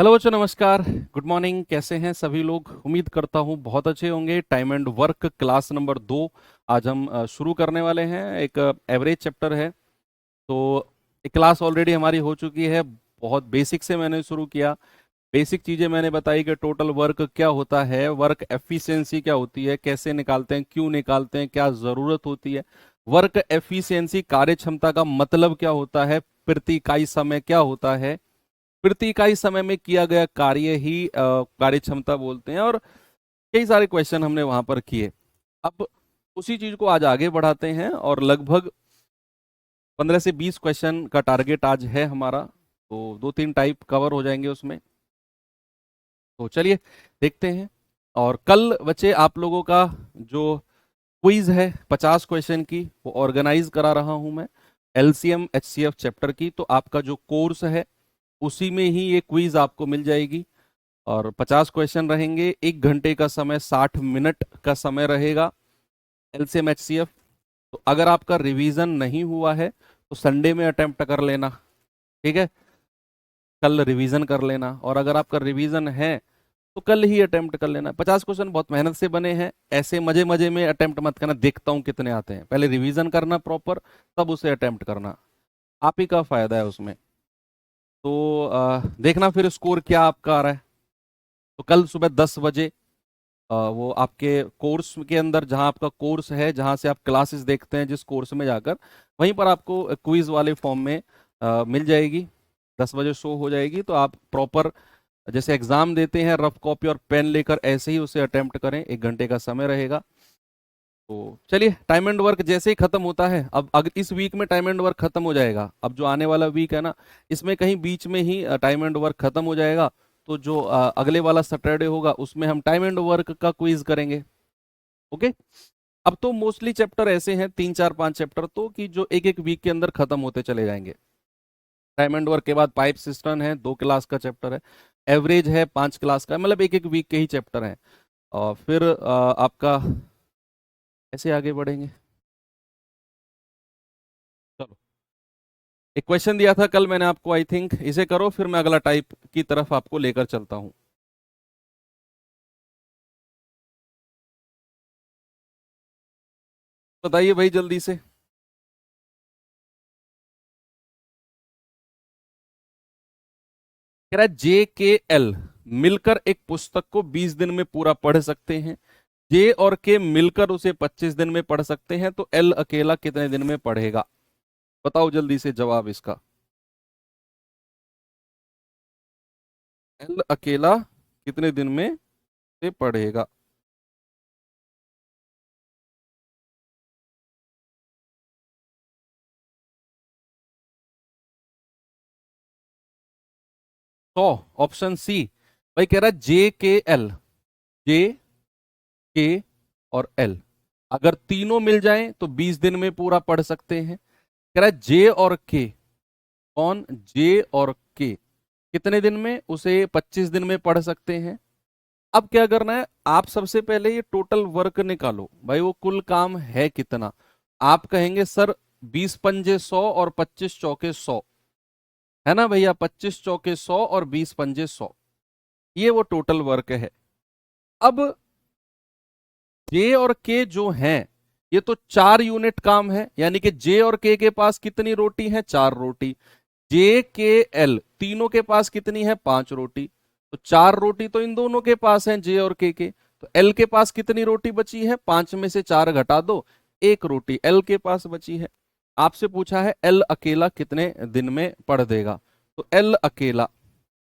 Hello बच्चों, नमस्कार, good morning. कैसे हैं सभी लोग? उम्मीद करता हूँ बहुत अच्छे होंगे। Time and work class number 2 आज हम शुरू करने वाले हैं। एक एवरेज चैप्टर है, तो एक क्लास ऑलरेडी हमारी हो चुकी है। बहुत बेसिक से मैंने शुरू किया। बेसिक चीज़ें मैंने बताई कि टोटल वर्क क्या होता है, वर्क एफिशिएंसी क्या होती है, कैसे निकालते हैं, क्यों निकालते हैं, क्या ज़रूरत होती है। वर्क एफिशिएंसी कार्य क्षमता का मतलब क्या होता है, प्रति इकाई समय क्या होता है, प्रति इकाई समय में किया गया कार्य ही कार्य क्षमता बोलते हैं। और कई सारे क्वेश्चन हमने वहां पर किए। अब उसी चीज को आज आगे बढ़ाते हैं और लगभग 15 से 20 क्वेश्चन का टारगेट आज है हमारा। तो दो तीन टाइप कवर हो जाएंगे उसमें। तो चलिए देखते हैं। और कल बच्चे आप लोगों का जो क्विज है 50 क्वेश्चन की, वो ऑर्गेनाइज करा रहा हूं मैं। एलसीएम एचसीएफ चैप्टर की, तो आपका जो कोर्स है उसी में ही ये क्विज आपको मिल जाएगी। और 50 क्वेश्चन रहेंगे, 1 घंटे का समय, 60 मिनट का समय रहेगा। LCM HCF. तो अगर आपका रिवीजन नहीं हुआ है तो संडे में अटेम्प्ट कर लेना, ठीक है। कल रिवीजन कर लेना। और अगर आपका रिवीजन है तो कल ही अटेम्प्ट कर लेना। 50 क्वेश्चन बहुत मेहनत से बने हैं, ऐसे मजे मजे में अटेम्प्ट मत करना, देखता हूँ कितने आते हैं। पहले रिवीजन करना प्रॉपर, तब उसे अटेम्प्ट करना। आप ही का फायदा है उसमें। तो देखना फिर स्कोर क्या आपका आ रहा है। तो कल सुबह 10 बजे वो आपके कोर्स के अंदर, जहां आपका कोर्स है, जहां से आप क्लासेस देखते हैं, जिस कोर्स में जाकर, वहीं पर आपको क्विज वाले फॉर्म में मिल जाएगी। 10 बजे शो हो जाएगी। तो आप प्रॉपर जैसे एग्जाम देते हैं, रफ कॉपी और पेन लेकर ऐसे ही उसे अटेम्प्ट करें। 1 घंटे का समय रहेगा। तो चलिए, टाइम एंड वर्क जैसे ही खत्म होता है, अब अगर इस वीक में टाइम एंड वर्क खत्म हो जाएगा, अब जो आने वाला वीक है ना, इसमें कहीं बीच में ही टाइम एंड वर्क खत्म हो जाएगा। तो जो अगले वाला सैटरडे होगा उसमें हम टाइम एंड वर्क का क्विज करेंगे। ओके। अब तो मोस्टली चैप्टर ऐसे हैं, 3 4 5 चैप्टर तो, कि जो एक एक वीक के अंदर खत्म होते चले जाएंगे। टाइम एंड वर्क के बाद पाइप सिस्टम है, 2 क्लास का चैप्टर है। एवरेज है 5 क्लास का, मतलब एक एक वीक के ही चैप्टर हैं। और फिर आपका ऐसे आगे बढ़ेंगे। चलो, एक क्वेश्चन दिया था कल मैंने आपको, आई थिंक इसे करो, फिर मैं अगला टाइप की तरफ आपको लेकर चलता हूं। बताइए भाई जल्दी से। कह रहा है JKL मिलकर एक पुस्तक को 20 दिन में पूरा पढ़ सकते हैं। जे और के मिलकर उसे 25 दिन में पढ़ सकते हैं, तो एल अकेला कितने दिन में पढ़ेगा? बताओ जल्दी से जवाब इसका। एल अकेला कितने दिन में से पढ़ेगा? तो ऑप्शन सी। भाई कह रहा है JKL, जे के और एल, अगर तीनों मिल जाएं तो 20 दिन में पूरा पढ़ सकते हैं। कह रहा है जे और के, कौन? जे और के कितने दिन में? उसे 25 दिन में पढ़ सकते हैं। अब क्या करना है, आप सबसे पहले ये टोटल वर्क निकालो भाई, वो कुल काम है कितना। आप कहेंगे सर 20 पंजे 100 और 25 चौके 100, है ना भैया? 25 चौके 100 और 20 पंजे 100, ये वो टोटल वर्क है। अब जे और के जो हैं, ये तो 4 यूनिट काम है, यानी कि जे और के पास कितनी रोटी है? 4 रोटी। जे के एल तीनों के पास कितनी है? 5 रोटी। तो 4 रोटी तो इन दोनों के पास है, जे और के। तो एल के पास कितनी रोटी बची है? 5 में से 4 घटा दो, 1 रोटी एल के पास बची है। आपसे पूछा है एल अकेला कितने दिन में पढ़ देगा। तो एल अकेला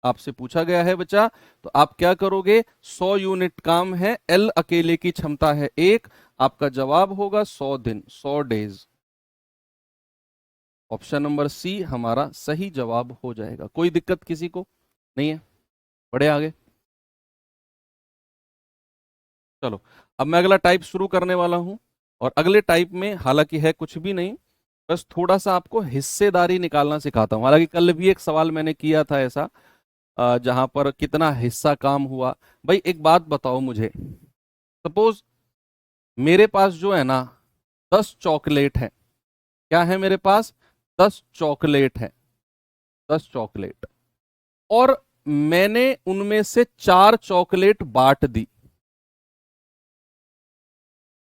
आपसे पूछा गया है बच्चा। तो आप क्या करोगे? 100 यूनिट काम है, एल अकेले की क्षमता है 1। आपका जवाब होगा 100 दिन, 100 डेज। ऑप्शन नंबर सी हमारा सही जवाब हो जाएगा। कोई दिक्कत किसी को नहीं है? बढ़े आगे। चलो, अब मैं अगला टाइप शुरू करने वाला हूं। और अगले टाइप में हालांकि है कुछ भी नहीं, बस थोड़ा सा आपको हिस्सेदारी निकालना सिखाता हूं। हालांकि कल भी एक सवाल मैंने किया था ऐसा, जहां पर कितना हिस्सा काम हुआ। भाई एक बात बताओ मुझे, सपोज मेरे पास जो है ना 10 चॉकलेट है। क्या है मेरे पास? 10 चॉकलेट है, 10 चॉकलेट। और मैंने उनमें से 4 चॉकलेट बांट दी।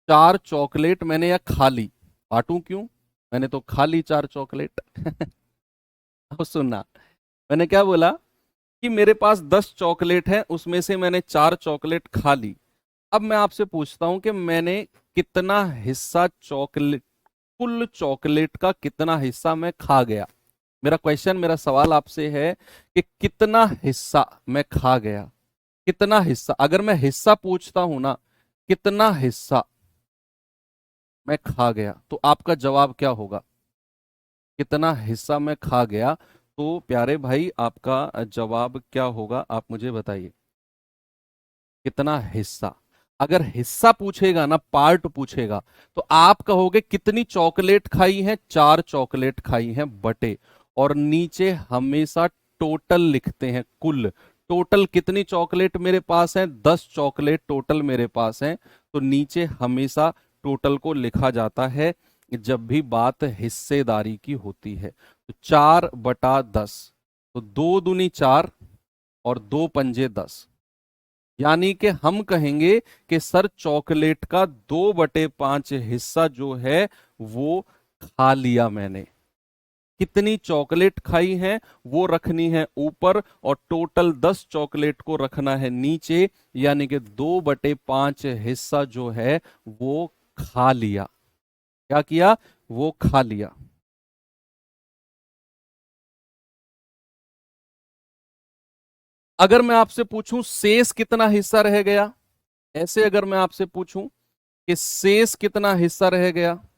4 चॉकलेट मैंने या खा ली, बांटू क्यों, मैंने तो खा ली 4 चॉकलेट। अब सुनना, मैंने क्या बोला कि मेरे पास 10 चॉकलेट है, उसमें से मैंने 4 चॉकलेट खा ली। अब मैं आपसे पूछता हूं कि मैंने कितना हिस्सा चॉकलेट, कुल चॉकलेट का कितना हिस्सा मैं खा गया। मेरा क्वेश्चन, मेरा सवाल आपसे है कि कितना हिस्सा मैं खा गया। कितना हिस्सा, अगर मैं हिस्सा पूछता हूं ना, कितना हिस्सा मैं खा गया, तो आपका जवाब क्या होगा? कितना हिस्सा मैं खा गया, तो प्यारे भाई आपका जवाब क्या होगा, आप मुझे बताइए। कितना हिस्सा, अगर हिस्सा पूछेगा ना, पार्ट पूछेगा, तो आप कहोगे कितनी चॉकलेट खाई है, 4 चॉकलेट खाई हैं बटे, और नीचे हमेशा टोटल लिखते हैं, कुल। टोटल कितनी चॉकलेट मेरे पास है, 10 चॉकलेट टोटल मेरे पास है, तो नीचे हमेशा टोटल को लिखा जाता है जब भी बात हिस्सेदारी की होती है। तो 4/10, तो 2 दूनी 4 और 2 पंजे 10, यानी कि हम कहेंगे कि सर चॉकलेट का 2/5 हिस्सा जो है वो खा लिया मैंने। कितनी चॉकलेट खाई है वो रखनी है ऊपर, और टोटल 10 चॉकलेट को रखना है नीचे, यानी कि 2/5 हिस्सा जो है वो खा लिया। क्या किया? वो खा लिया। अगर मैं आपसे पूछूं शेष कितना हिस्सा रह गया, ऐसे अगर मैं आपसे पूछूं कि शेष कितना हिस्सा रह गया,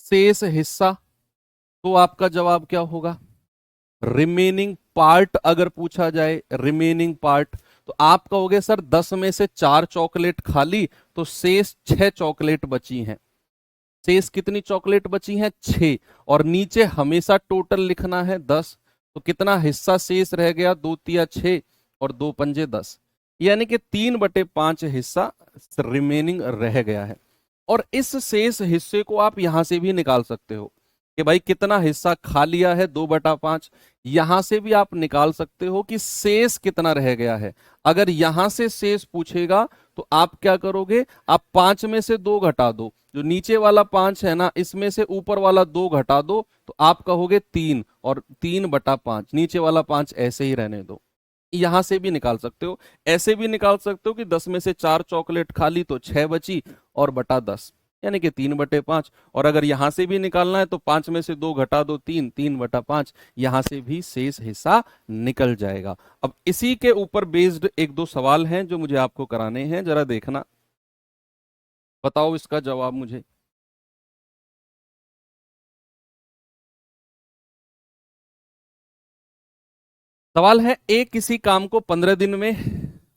शेष हिस्सा, तो आपका जवाब क्या होगा? रिमेनिंग पार्ट अगर पूछा जाए, रिमेनिंग पार्ट, तो आप कहोगे सर 10 में से 4 चॉकलेट खा ली, तो शेष 6 चॉकलेट बची हैं। शेष कितनी चॉकलेट बची हैं? 6, और नीचे हमेशा टोटल लिखना है 10, तो कितना हिस्सा शेष रह गया? 2 तिया 6 और 2 पंजे 10, यानी कि 3/5 हिस्सा रिमेनिंग रह गया है। और इस शेष हिस्से को आप यहां से भी निकाल सकते हो कि भाई कितना हिस्सा खा लिया है, 2/5। यहां से भी आप निकाल सकते हो कि शेष कितना रह गया है। अगर यहां से शेष पूछेगा तो आप क्या करोगे? आप 5 में से 2 घटा दो, जो नीचे वाला 5 है ना, इसमें से ऊपर वाला 2 घटा दो, तो आप कहोगे 3, और 3/5, नीचे वाला 5 ऐसे ही रहने दो। यहां से भी निकाल सकते हो, ऐसे भी निकाल सकते हो कि 10 में से 4 चॉकलेट खा ली तो 6 बची, और बटा 10, यानी कि 3/5। और अगर यहां से भी निकालना है तो 5 में से 2 घटा दो, 3, 3/5, यहां से भी शेष हिस्सा निकल जाएगा। अब इसी के ऊपर बेस्ड एक दो सवाल हैं जो मुझे आपको कराने हैं, जरा देखना, बताओ इसका जवाब मुझे। सवाल है, ए किसी काम को 15 दिन में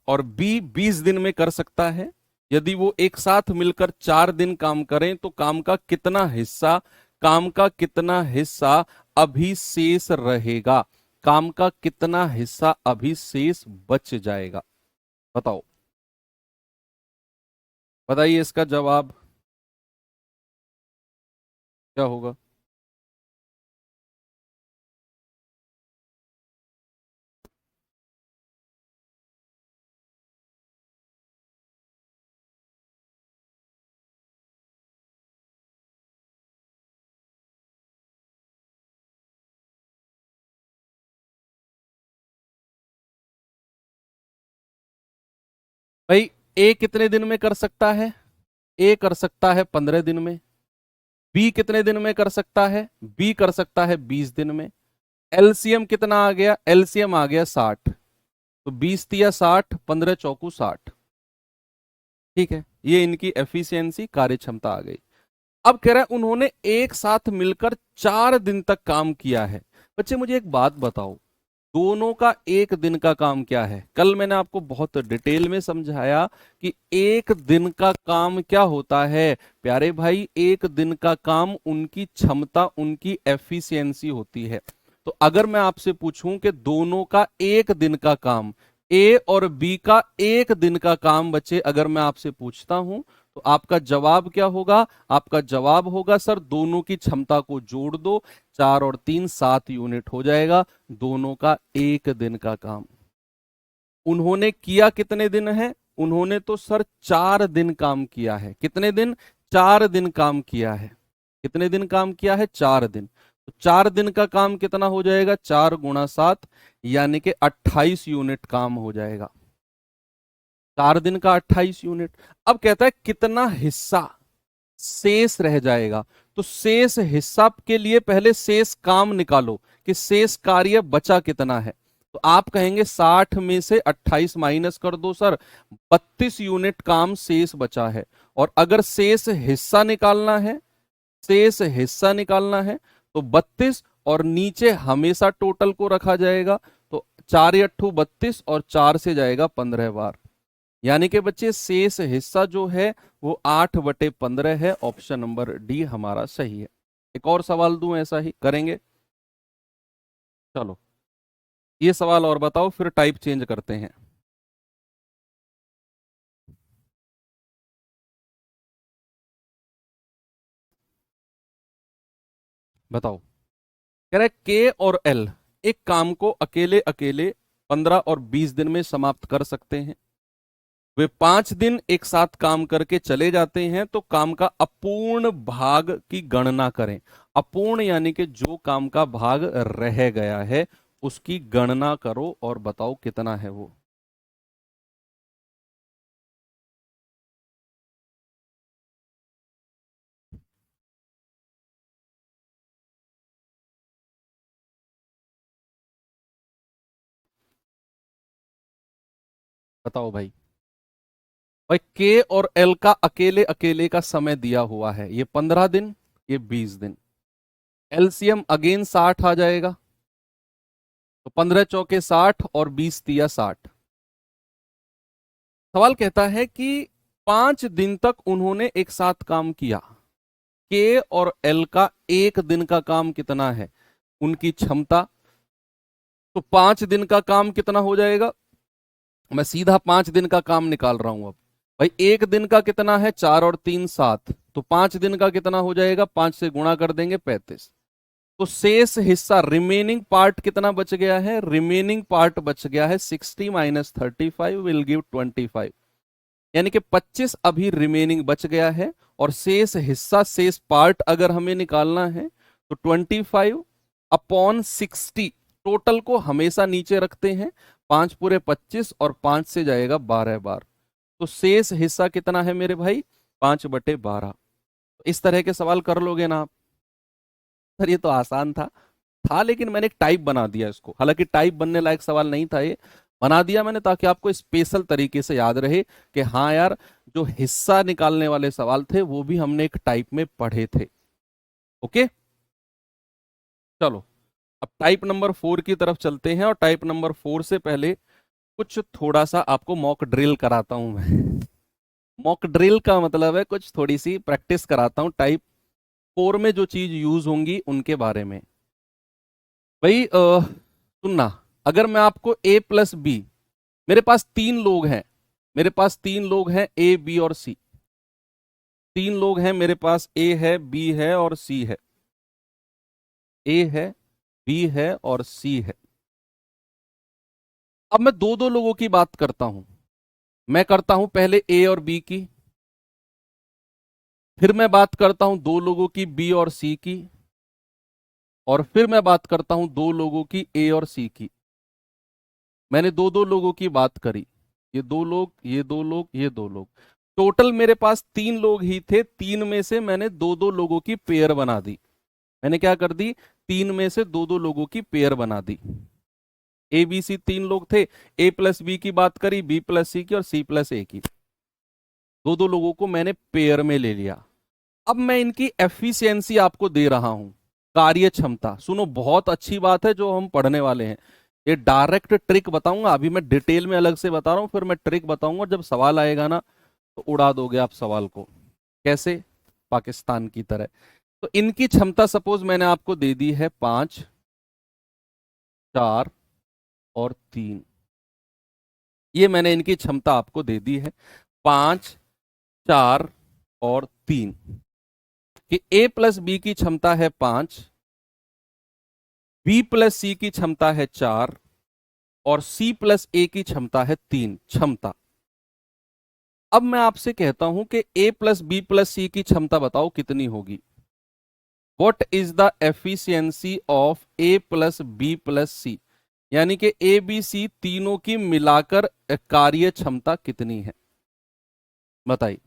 और बी 20 दिन में कर सकता है। यदि वो एक साथ मिलकर 4 दिन काम करें तो काम का कितना हिस्सा अभी शेष रहेगा, काम का कितना हिस्सा अभी शेष बच जाएगा? बताओ, बताइए इसका जवाब क्या होगा। भाई, ए कितने दिन में कर सकता है? ए कर सकता है 15 दिन में। बी कितने दिन में कर सकता है? बी कर सकता है 20 दिन में। एलसीएम कितना आ गया? एलसीएम आ गया 60, तो 20 तिया 60, 15 चौकू 60। ठीक है, ये इनकी एफिशिएंसी, कार्य क्षमता आ गई। अब कह रहा है उन्होंने एक साथ मिलकर 4 दिन तक काम किया है। बच्चे मुझे एक बात बताओ, दोनों का एक दिन का काम क्या है? कल मैंने आपको बहुत डिटेल में समझाया कि एक दिन का काम क्या होता है। प्यारे भाई, एक दिन का काम उनकी क्षमता, उनकी एफिशिएंसी होती है। तो अगर मैं आपसे पूछूं कि दोनों का एक दिन का काम, ए और बी का एक दिन का काम, बच्चे अगर मैं आपसे पूछता हूं, तो तो आपका जवाब क्या होगा? आपका जवाब होगा सर दोनों की क्षमता को जोड़ दो, 4 और 3 7 यूनिट हो जाएगा, दोनों का एक दिन का काम। उन्होंने किया कितने दिन है? उन्होंने तो सर 4 दिन काम किया है। कितने दिन? 4 दिन काम किया है। कितने दिन काम किया है? 4 दिन। तो 4 दिन का काम कितना हो जाएगा? 4 × 7 यानी कि 28 यूनिट काम हो जाएगा। 4 दिन का 28 यूनिट। अब कहता है कितना हिस्सा शेष रह जाएगा। तो शेष हिस्सा के लिए पहले शेष काम निकालो कि शेष कार्य बचा कितना है। तो आप कहेंगे 60 में से 28 माइनस कर दो सर, 32 यूनिट काम शेष बचा है। और अगर शेष हिस्सा निकालना है, शेष हिस्सा निकालना है तो 32 और नीचे हमेशा टोटल को रखा जाएगा। तो 4 या 32 और 4 से जाएगा 15 बार, यानी कि बच्चे शेष हिस्सा जो है वो 8/15 है। ऑप्शन नंबर डी हमारा सही है। एक और सवाल दूं, ऐसा ही करेंगे। चलो ये सवाल और बताओ, फिर टाइप चेंज करते हैं। बताओ। कह रहा है के और एल एक काम को अकेले अकेले 15 और 20 दिन में समाप्त कर सकते हैं। वे 5 दिन एक साथ काम करके चले जाते हैं, तो काम का अपूर्ण भाग की गणना करें। अपूर्ण यानी कि जो काम का भाग रह गया है उसकी गणना करो और बताओ कितना है वो। बताओ भाई। भाई के और एल का अकेले अकेले का समय दिया हुआ है, ये 15 दिन, ये 20 दिन। एलसीएम अगेन 60 आ जाएगा। तो 15 चौके 60 और 20 × 3 = 60। सवाल कहता है कि 5 दिन तक उन्होंने एक साथ काम किया। के और एल का एक दिन का काम कितना है? उनकी क्षमता। तो 5 दिन का काम कितना हो जाएगा? मैं सीधा 5 दिन का काम निकाल रहा हूं अब। भाई एक दिन का कितना है? 4 और 3 7। तो 5 दिन का कितना हो जाएगा? 5 से गुणा कर देंगे, 35। तो शेष हिस्सा रिमेनिंग पार्ट कितना बच गया है? रिमेनिंग पार्ट बच गया है 60 - 35 विल गिव 25, यानी कि 25 अभी रिमेनिंग बच गया है। और शेष हिस्सा, शेष पार्ट अगर हमें निकालना है तो 25/60। टोटल को हमेशा नीचे रखते हैं, 5 पूरे 25 और 5 से जाएगा 12 बार। तो शेष हिस्सा कितना है मेरे भाई? 5/12। इस तरह के सवाल कर लोगे ना आप? सर ये तो आसान था लेकिन मैंने एक टाइप बना दिया इसको। हालांकि टाइप बनने लायक सवाल नहीं था, ये बना दिया मैंने ताकि आपको स्पेशल तरीके से याद रहे कि हाँ यार, जो हिस्सा निकालने वाले सवाल थे वो भी हमने एक टाइप में पढ़े थे। ओके, चलो अब टाइप नंबर 4 की तरफ चलते हैं। और टाइप नंबर 4 से पहले कुछ थोड़ा सा आपको मॉक ड्रिल कराता हूं मैं। मॉक ड्रिल का मतलब है कुछ थोड़ी सी प्रैक्टिस कराता हूं टाइप 4 में जो चीज यूज होंगी उनके बारे में। भाई सुनना, अगर मैं आपको A+B, मेरे पास 3 लोग हैं, मेरे पास 3 लोग हैं A B और C। 3 लोग हैं मेरे पास, A है, B है और C है। A है, B है और C है। अब मैं दो दो लोगों की बात करता हूं। मैं करता हूं पहले A और B की, फिर मैं बात करता हूं 2 लोगों की B और C की, और फिर मैं बात करता हूं 2 लोगों की A और C की। मैंने दो दो लोगों की बात करी, ये 2 लोग, ये 2 लोग, ये 2 लोग। टोटल मेरे पास 3 लोग ही थे। 3 में से मैंने दो दो लोगों की पेयर बना दी। मैंने क्या कर दी? 3 में से दो दो लोगों की पेयर बना दी। ए बी सी 3 लोग थे, A+B की बात करी, B+C की और C+A की। दो दो लोगों को मैंने पेयर में ले लिया। अब मैं इनकी एफिशिएंसी आपको दे रहा हूं, कार्य क्षमता। सुनो, बहुत अच्छी बात है जो हम पढ़ने वाले हैं। ये डायरेक्ट ट्रिक बताऊंगा, अभी मैं डिटेल में अलग से बता रहा हूं, फिर मैं ट्रिक बताऊंगा। जब सवाल आएगा ना तो उड़ा दोगे आप सवाल को। कैसे? पाकिस्तान की तरह। तो इनकी क्षमता सपोज मैंने आपको दे दी है 5 4 और 3। ये मैंने इनकी क्षमता आपको दे दी है 5 4 और 3 कि a प्लस बी की क्षमता है 5, b प्लस सी की क्षमता है 4 और c प्लस ए की क्षमता है 3 क्षमता। अब मैं आपसे कहता हूं कि a plus B plus C की क्षमता बताओ कितनी होगी। What is the efficiency of a plus B plus C, यानी कि ए बी सी तीनों की मिलाकर कार्य क्षमता कितनी है, बताइए।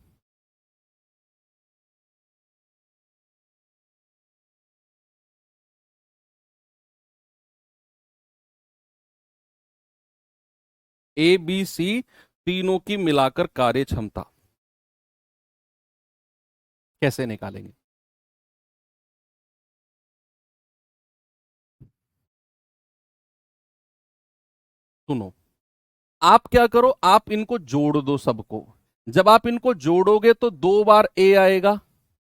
ए बी सी तीनों की मिलाकर कार्य क्षमता कैसे निकालेंगे? सुनो, आप क्या करो, आप इनको जोड़ दो सबको। जब आप इनको जोड़ोगे तो 2 बार ए आएगा,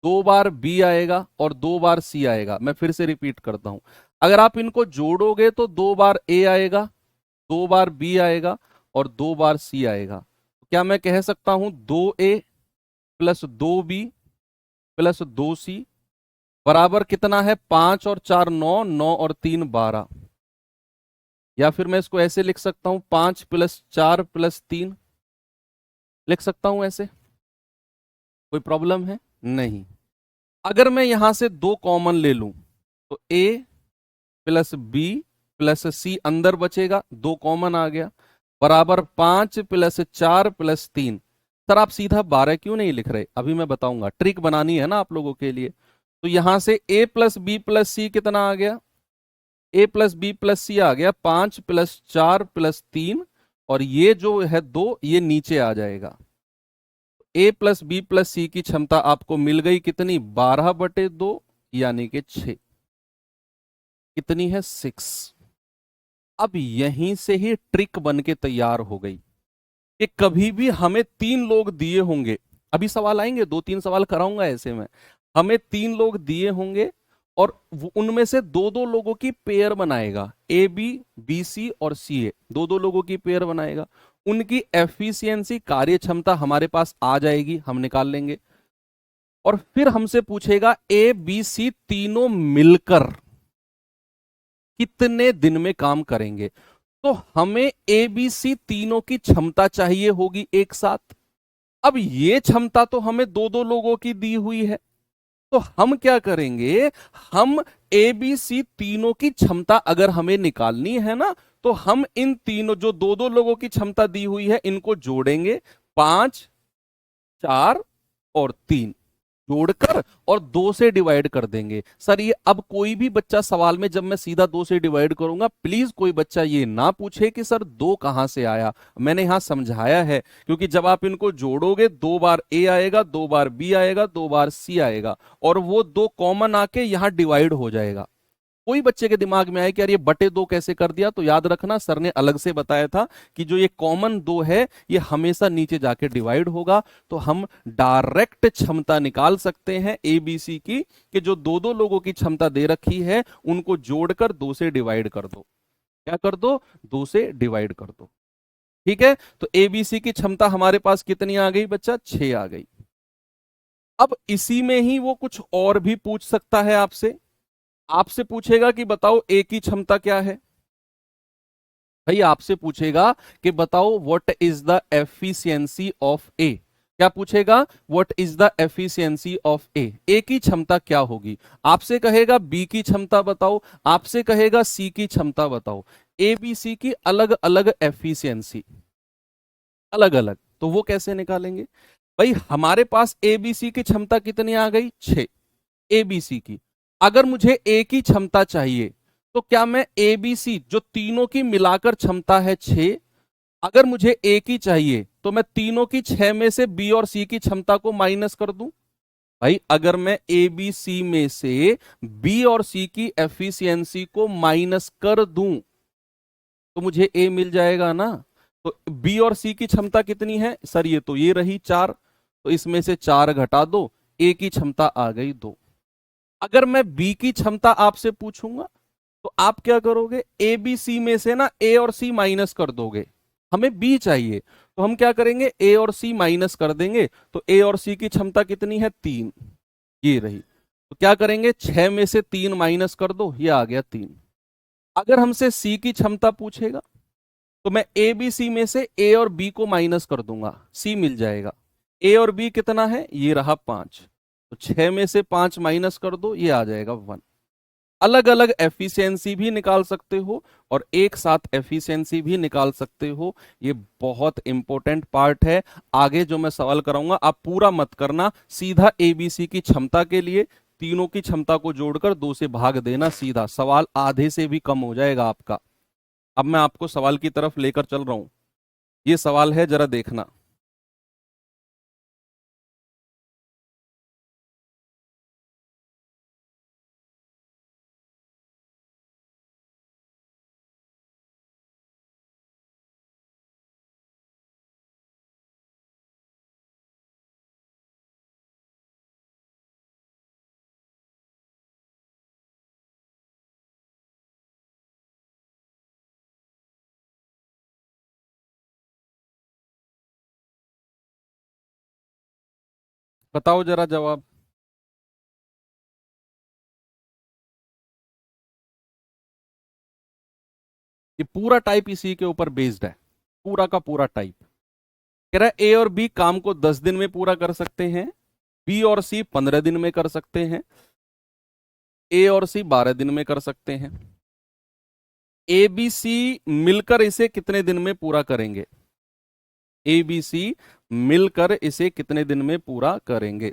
2 बार बी आएगा और 2 बार सी आएगा। मैं फिर से रिपीट करता हूं, अगर आप इनको जोड़ोगे तो 2 बार ए आएगा, 2 बार बी आएगा और 2 बार सी आएगा। क्या मैं कह सकता हूं 2a plus 2b plus 2c बराबर कितना है? 5 और 4 9, 9 और 3 12। या फिर मैं इसको ऐसे लिख सकता हूं 5 + 4 + 3 लिख सकता हूं ऐसे। कोई प्रॉब्लम है? नहीं। अगर मैं यहां से 2 कॉमन ले लूं तो a प्लस बी प्लस सी अंदर बचेगा, 2 कॉमन आ गया, बराबर 5 + 4 + 3। सर आप सीधा 12 क्यों नहीं लिख रहे? अभी मैं बताऊंगा, ट्रिक बनानी है ना आप लोगों के लिए। तो यहां से a प्लस बी प्लस सी कितना आ गया? a प्लस बी प्लस सी आ गया 5 + 4 + 3, और ये जो है 2 ये नीचे आ जाएगा। a plus B plus C की क्षमता आपको मिल गई कितनी? 12/2 यानी कि 6। कितनी है? 6। अब यहीं से ही ट्रिक बन के तैयार हो गई कि कभी भी हमें 3 लोग दिए होंगे, अभी सवाल आएंगे, 2-3 सवाल कराऊंगा ऐसे में। हमें 3 लोग दिए होंगे और उनमें से 2-2 लोगों की पेयर बनाएगा, ए बी, बी सी और सी ए, 2-2 लोगों की पेयर बनाएगा। उनकी एफिशिएंसी कार्य क्षमता हमारे पास आ जाएगी, हम निकाल लेंगे। और फिर हमसे पूछेगा ए बी सी तीनों मिलकर कितने दिन में काम करेंगे। तो हमें ए बी सी तीनों की क्षमता चाहिए होगी एक साथ। अब ये क्षमता तो हमें 2-2 लोगों की दी हुई है, तो हम क्या करेंगे, हम ए बी सी तीनों की क्षमता अगर हमें निकालनी है ना, तो हम इन तीनों जो 2-2 लोगों की क्षमता दी हुई है इनको जोड़ेंगे, 5 4 और 3 जोड़कर और 2 से डिवाइड कर देंगे। सर ये अब कोई भी बच्चा सवाल में जब मैं सीधा 2 से डिवाइड करूंगा, प्लीज कोई बच्चा ये ना पूछे कि सर 2 कहां से आया। मैंने यहां समझाया है, क्योंकि जब आप इनको जोड़ोगे 2 बार ए आएगा, 2 बार बी आएगा, 2 बार सी आएगा, और वो 2 कॉमन आके यहां डिवाइड हो जाएगा। कोई बच्चे के दिमाग में आए कि यार ये बटे 2 कैसे कर दिया, तो याद रखना सर ने अलग से बताया था कि जो ये कॉमन 2 है ये हमेशा नीचे जाके डिवाइड होगा। तो हम डायरेक्ट क्षमता निकाल सकते हैं एबीसी की, कि जो 2-2 लोगों की क्षमता दे रखी है उनको जोड़कर 2 से डिवाइड कर दो। क्या कर दो? 2 से डिवाइड कर दो। ठीक है, तो एबीसी की क्षमता हमारे पास कितनी आ गई बच्चा? 6 आ गई। अब इसी में ही वो कुछ और भी पूछ सकता है आपसे। आपसे पूछेगा कि बताओ ए की क्षमता क्या है। भाई आपसे पूछेगा कि बताओ what is the efficiency of A. क्या पूछेगा? What is the efficiency of A. A की क्षमता क्या होगी? आपसे कहेगा बी की क्षमता बताओ, आपसे कहेगा सी की क्षमता बताओ। ए बी सी की अलग अलग एफिशिएंसी, अलग अलग, तो वो कैसे निकालेंगे? भाई हमारे पास ए बी सी की क्षमता कितनी आ गई? 6 ए बी सी की। अगर मुझे ए की क्षमता चाहिए तो क्या मैं ए बी सी जो तीनों की मिलाकर क्षमता है 6, अगर मुझे ए की चाहिए तो मैं तीनों की 6 में से बी और सी की क्षमता को माइनस कर दूं। भाई अगर मैं ए बी सी में से बी और सी की एफिशिएंसी को माइनस कर दूं तो मुझे ए मिल जाएगा ना। तो बी और सी की क्षमता कितनी है सर? ये तो ये रही 4, तो इसमें से 4 घटा दो, ए की क्षमता आ गई 2। अगर मैं बी की क्षमता आपसे पूछूंगा तो आप क्या करोगे? ए बी सी में से ना ए और सी माइनस कर दोगे, हमें बी चाहिए, तो हम क्या करेंगे, ए और सी माइनस कर देंगे, तो ए और सी की क्षमता कितनी है, 3, ये रही। तो क्या करेंगे, 6 में से 3 माइनस कर दो, ये आ गया 3। अगर हमसे सी की क्षमता पूछेगा तो मैं ए बी सी में से ए और बी को माइनस कर दूंगा, सी मिल जाएगा। ए और बी कितना है, ये रहा 5, तो 6 में से 5 माइनस कर दो, ये आ जाएगा 1। अलग अलग एफिशिएंसी भी निकाल सकते हो और एक साथ एफिशिएंसी भी निकाल सकते हो, ये बहुत इंपॉर्टेंट पार्ट है। आगे जो मैं सवाल कराऊंगा आप पूरा मत करना, सीधा एबीसी की क्षमता के लिए तीनों की क्षमता को जोड़कर 2 से भाग देना, सीधा सवाल आधे से भी कम हो जाएगा आपका। अब मैं आपको सवाल की तरफ लेकर चल रहा हूं, ये सवाल है, जरा देखना। बताओ जरा जवाब। ये पूरा टाइप इसी के ऊपर बेस्ड है, पूरा का पूरा टाइप। कह रहा है ए और बी काम को 10 दिन में पूरा कर सकते हैं, बी और सी 15 दिन में कर सकते हैं, ए और सी 12 दिन में कर सकते हैं। ए बी सी मिलकर इसे कितने दिन में पूरा करेंगे, ए बी सी मिलकर इसे कितने दिन में पूरा करेंगे।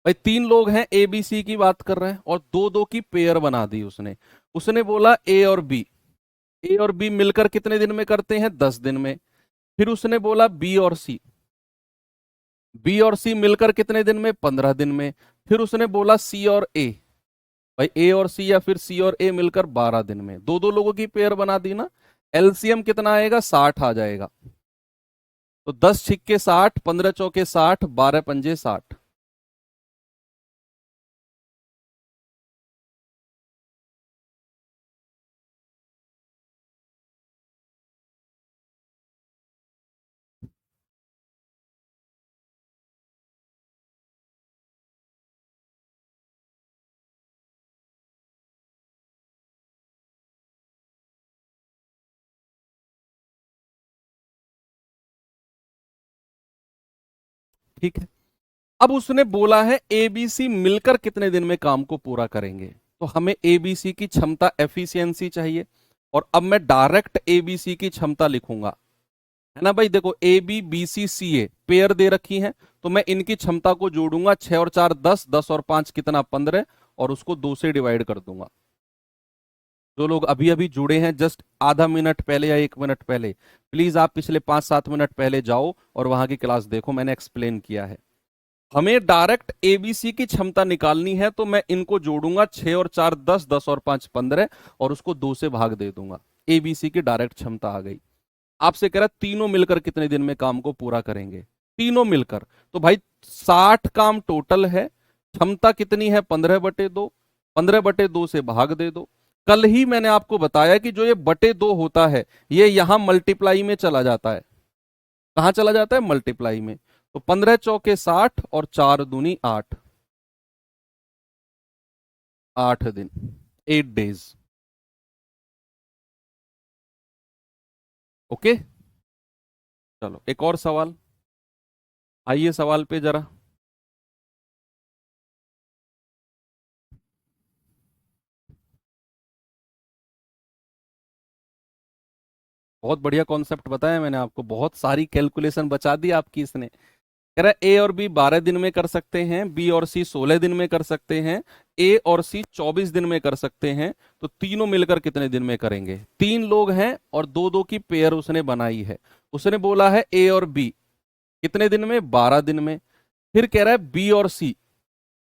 भाई 3 लोग हैं, ए बी सी की बात कर रहे हैं और दो दो की पेयर बना दी उसने। उसने बोला ए और बी, ए और बी मिलकर कितने दिन में करते हैं, 10 दिन में। फिर उसने बोला बी और सी, बी और सी मिलकर कितने दिन में, 15 दिन में। फिर उसने बोला सी और ए, भाई ए और सी या फिर सी और ए मिलकर 12 दिन में। दो दो लोगों की पेयर बना दी ना, एलसीएम कितना आएगा, 60 आ जाएगा। तो 10 छिक्के 60, 15 चौके 60, 12 पंजे 60। ठीक है, अब उसने बोला है एबीसी मिलकर कितने दिन में काम को पूरा करेंगे, तो हमें एबीसी की क्षमता एफिशिएंसी चाहिए। और अब मैं डायरेक्ट एबीसी की क्षमता लिखूंगा, है ना भाई। देखो A B B C C A pair दे रखी हैं, तो मैं इनकी क्षमता को जोड़ूंगा, 6 और 4 10, 10 और 5 कितना, 15, और उसको 2 से डिवाइड कर दूंगा। जो लोग अभी अभी जुड़े हैं जस्ट आधा मिनट पहले या 1 मिनट पहले, प्लीज आप पिछले 5-7 मिनट पहले जाओ और वहां की क्लास देखो, मैंने एक्सप्लेन किया है। हमें डायरेक्ट एबीसी की क्षमता निकालनी है, तो मैं इनको जोड़ूंगा, 6 और 4 10, 10 और 5 15, और उसको 2 से भाग दे दूंगा। एबीसी की डायरेक्ट क्षमता आ गई। आपसे कह रहा है तीनों मिलकर कितने दिन में काम को पूरा करेंगे, तीनों मिलकर। तो भाई 60 काम टोटल है, क्षमता कितनी है, 15/2, 15/2 से भाग दे दो। कल ही मैंने आपको बताया कि जो ये बटे 2 होता है, ये यहां मल्टीप्लाई में चला जाता है। कहां चला जाता है, मल्टीप्लाई में। तो 15 चौके 60 और 4 दूनी 8, 8 दिन, 8 डेज। ओके, चलो एक और सवाल, आइए सवाल पे जरा। बहुत बढ़िया कॉन्सेप्ट बताया मैंने आपको, बहुत सारी कैलकुलेशन बचा दी आपकी इसने। कह रहा है ए और बी 12 दिन में कर सकते हैं, बी और सी 16 दिन में कर सकते हैं, ए और सी 24 दिन में कर सकते हैं, तो तीनों मिलकर कितने दिन में करेंगे। 3 लोग हैं और दो दो की पेयर उसने बनाई है। उसने बोला है ए और बी कितने दिन में, 12 दिन में। फिर कह रहा है बी और सी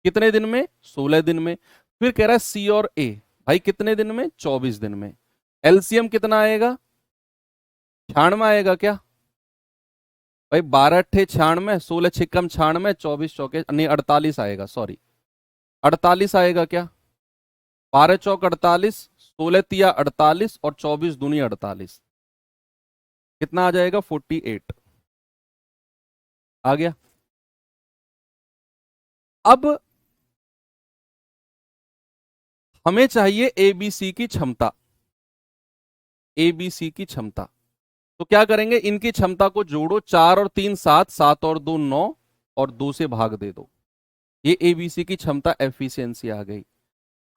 कितने दिन में, 16 दिन में। फिर कह रहा है सी और ए भाई कितने दिन में, 24 दिन में। एलसीएम कितना आएगा, 96 आएगा क्या भाई, 12 अट्ठे 96, 16 छिक्कम 96, 24 चौके नहीं 48 आएगा, सॉरी 48 आएगा क्या, 12 चौक 48, 16 तिया 48 और 24 दूनी 48, कितना आ जाएगा? 48 आ गया। अब हमें चाहिए एबीसी की क्षमता, एबीसी की क्षमता। तो क्या करेंगे, इनकी क्षमता को जोड़ो, 4 और 3 7, 7 और 2 9, और 2 से भाग दे दो। ये एबीसी की क्षमता एफिशिएंसी आ गई।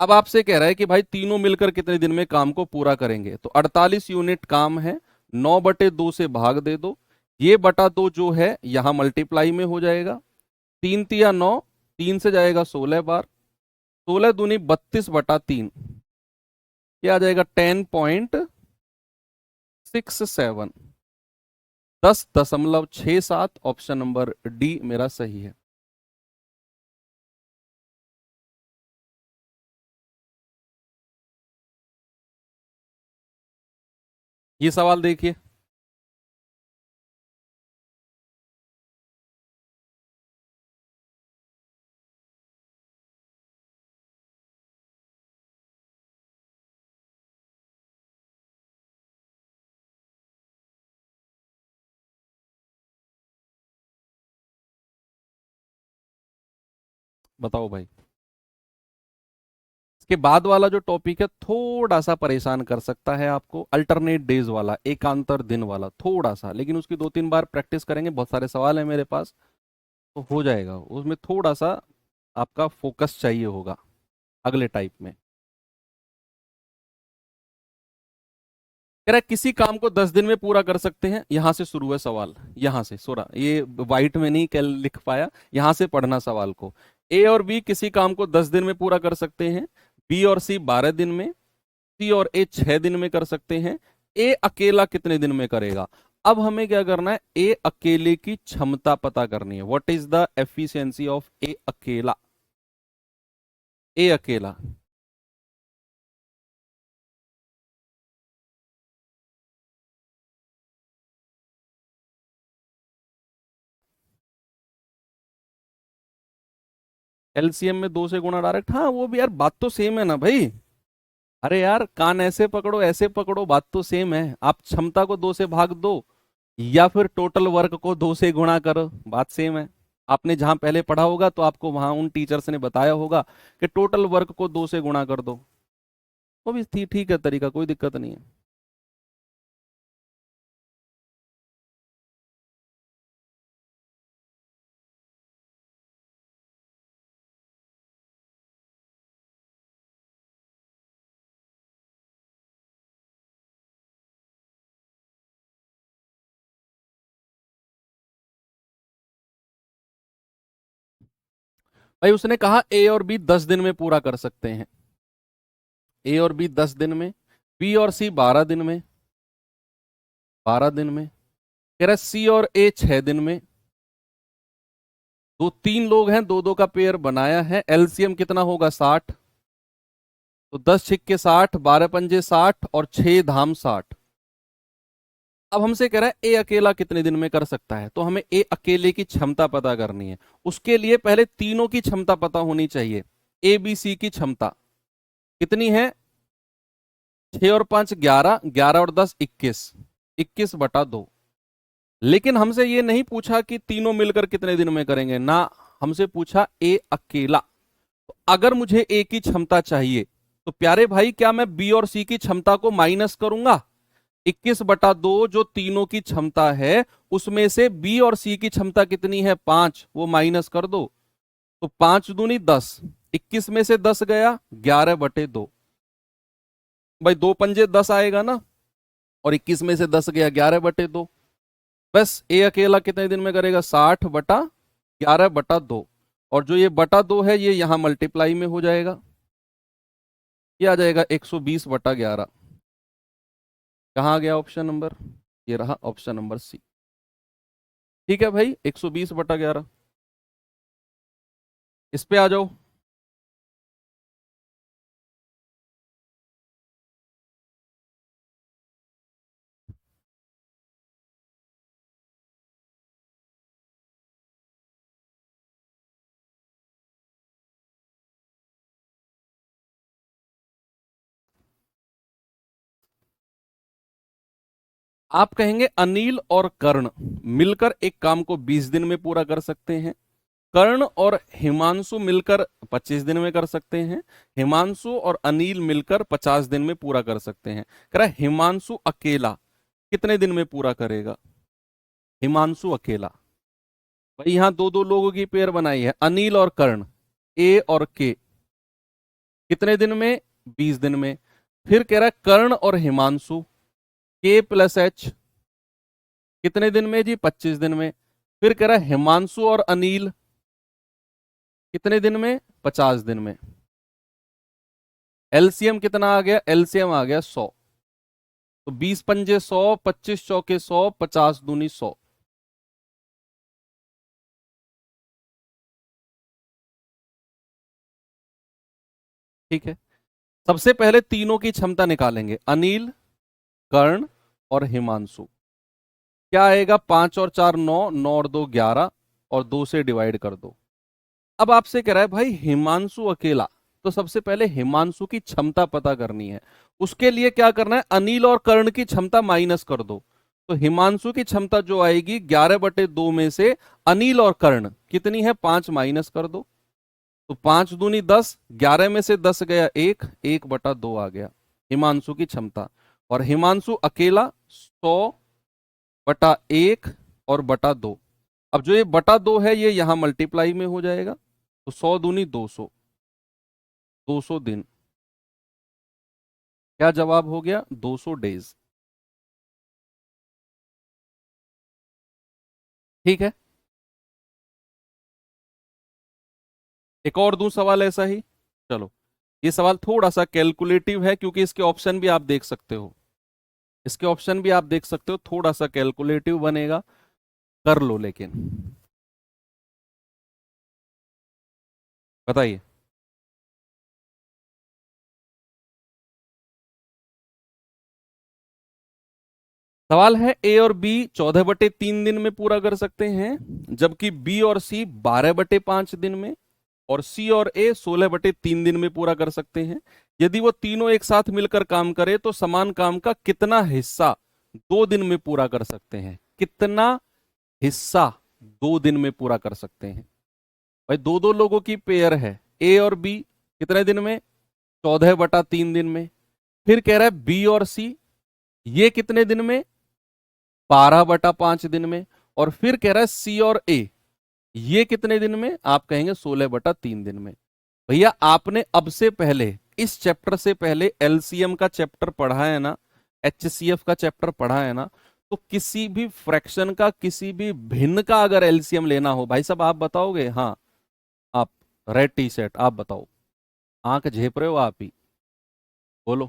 अब आपसे कह रहा है कि भाई तीनों मिलकर कितने दिन में काम को पूरा करेंगे, तो 48 यूनिट काम है, 9/2 से भाग दे दो। ये बटा 2 जो है यहां मल्टीप्लाई में हो जाएगा, 3 तिया 9, 3 से जाएगा 16 बार, 16 दूनी 32/3, ये आ जाएगा 10.67, 10.67। ऑप्शन नंबर डी मेरा सही है। ये सवाल देखिए, बताओ भाई। इसके बाद वाला जो टॉपिक है थोड़ा सा परेशान कर सकता है आपको, अल्टरनेट डेज वाला, एकांतर दिन वाला, थोड़ा सा, लेकिन उसकी 2-3 बार प्रैक्टिस करेंगे, बहुत सारे सवाल है मेरे पास, तो हो जाएगा। उसमें थोड़ा सा आपका फोकस चाहिए होगा अगले टाइप में। कह रहा है किसी काम को 10 दिन में पूरा कर सकते हैं, यहां से शुरू है सवाल, यहां से सोरा, ये वाइट में नहीं कल लिख पाया, यहां से पढ़ना सवाल को। ए और बी किसी काम को 10 दिन में पूरा कर सकते हैं, बी और सी 12 दिन में, सी और ए 6 दिन में कर सकते हैं, ए अकेला कितने दिन में करेगा? अब हमें क्या करना है, ए अकेले की क्षमता पता करनी है। What is the efficiency of A अकेला? ए अकेला, एलसीएम में 2 से गुणा डायरेक्ट, हाँ वो भी यार बात तो सेम है ना भाई। अरे यार कान ऐसे पकड़ो, बात तो सेम है। आप क्षमता को 2 से भाग दो या फिर टोटल वर्क को 2 से गुणा करो, बात सेम है। आपने जहां पहले पढ़ा होगा तो आपको वहां उन टीचर्स ने बताया होगा कि टोटल वर्क को 2 से गुणा कर दो, वो भी ठीक है तरीका, कोई दिक्कत नहीं है। भाई उसने कहा ए और बी 10 दिन में पूरा कर सकते हैं, ए और बी 10 दिन में, बी और सी 12 दिन में, 12 दिन में, कह रहा सी और ए 6 दिन में। दो 3 लोग हैं, 2-2 का पेयर बनाया है, एलसीएम कितना होगा 60, तो 10 छिक्के 60, 12 पंजे 60 और 6 धाम 60। अब हमसे कह रहा है ए अकेला कितने दिन में कर सकता है, तो हमें ए अकेले की क्षमता पता करनी है। उसके लिए पहले तीनों की क्षमता पता होनी चाहिए। ए बी सी की क्षमता कितनी है? 6 और 5 11, 11 और 10 21, 21/2। लेकिन हमसे ये नहीं पूछा कि तीनों मिलकर कितने दिन में करेंगे ना, हमसे पूछा ए अकेला। तो अगर मुझे ए की क्षमता चाहिए तो प्यारे भाई क्या मैं बी और सी की क्षमता को माइनस करूंगा? 21/2 जो तीनों की क्षमता है, उसमें से बी और सी की क्षमता कितनी है? 5, वो माइनस कर दो, तो 5 दूनी 10, 21 में से 10 गया, 11/2। भाई 2 पंजे 10 आएगा ना, और 21 में से 10 गया, 11/2। बस ए अकेला कितने दिन में करेगा? 60/11/2, और जो ये बटा 2 है ये यहां मल्टीप्लाई में हो जाएगा, ये आ जाएगा 120/11। कहाँ आ गया ऑप्शन नंबर? ये रहा ऑप्शन नंबर सी। ठीक है भाई, 120/11। इस पे आ जाओ। आप कहेंगे अनिल और कर्ण मिलकर एक काम को 20 दिन में पूरा कर सकते हैं, कर्ण और हिमांशु मिलकर 25 दिन में कर सकते हैं, हिमांशु और अनिल मिलकर 50 दिन में पूरा कर सकते हैं। कह रहा है हिमांशु अकेला कितने दिन में पूरा करेगा? हिमांशु अकेला, भाई यहां दो दो लोगों की पेयर बनाई है, अनिल और कर्ण, ए और के, कितने दिन में? 20 दिन में। फिर कह रहा है कर्ण और हिमांशु, के प्लस एच, कितने दिन में जी? 25 दिन में। फिर कह रहा है हिमांशु और अनिल, कितने दिन में? 50 दिन में। एलसीएम कितना आ गया? एलसीएम आ गया 100। तो 20 पंजे 100, 25 चौके 100, 50 दूनी 100। ठीक है, सबसे पहले तीनों की क्षमता निकालेंगे, अनिल, कर्ण और हिमांशु। क्या आएगा? 5 और 4 9, 9 और 2 11, और 2 से डिवाइड कर दो। अब आपसे कह रहा है भाई हिमांशु अकेला, तो सबसे पहले हिमांशु की क्षमता पता करनी है। उसके लिए क्या करना है? अनिल और कर्ण की क्षमता माइनस कर दो। तो हिमांशु की क्षमता जो आएगी 11/2 में से अनिल और कर्ण कितनी है? 5 माइनस कर दो। तो 5 दूनी 10, 11 में से 10 गया 1, 1/2 आ गया हिमांशु की क्षमता। और हिमांशु अकेला 100/1 और बटा 2। अब जो ये बटा 2 है ये यहां मल्टीप्लाई में हो जाएगा, तो 100 दूनी 200, 200 दिन। क्या जवाब हो गया? 200 डेज। ठीक है, एक और दूं सवाल ऐसा ही। चलो, ये सवाल थोड़ा सा कैलकुलेटिव है क्योंकि इसके ऑप्शन भी आप देख सकते हो, इसके ऑप्शन भी आप देख सकते हो, थोड़ा सा कैलकुलेटिव बनेगा, कर लो लेकिन। बताइए। सवाल है ए और बी 14/3 दिन में पूरा कर सकते हैं, जबकि बी और सी 12/5 दिन में, और सी और ए 16/3 दिन में पूरा कर सकते हैं। यदि वो तीनों एक साथ मिलकर काम करे तो समान काम का कितना हिस्सा 2 दिन में पूरा कर सकते हैं? कितना हिस्सा 2 दिन में पूरा कर सकते हैं? भाई दो दो लोगों की पेयर है, ए और बी, कितने दिन में? 14/3 दिन में। फिर कह रहा है बी और सी, ये कितने दिन में? 12/5 दिन में। और फिर कह रहा है सी और ए, ये कितने दिन में? आप कहेंगे 16/3 दिन में। भैया आपने अब से पहले, इस चैप्टर से पहले एलसीएम का चैप्टर पढ़ा है ना, एचसीएफ का चैप्टर पढ़ा है ना, तो किसी भी फ्रैक्शन का, किसी भी भिन्न का अगर एलसीएम लेना हो, भाई साहब आप बताओगे? हाँ, आप, रेड टी शर्ट, आप बताओ, आंख झेप रहे हो आप ही, बोलो।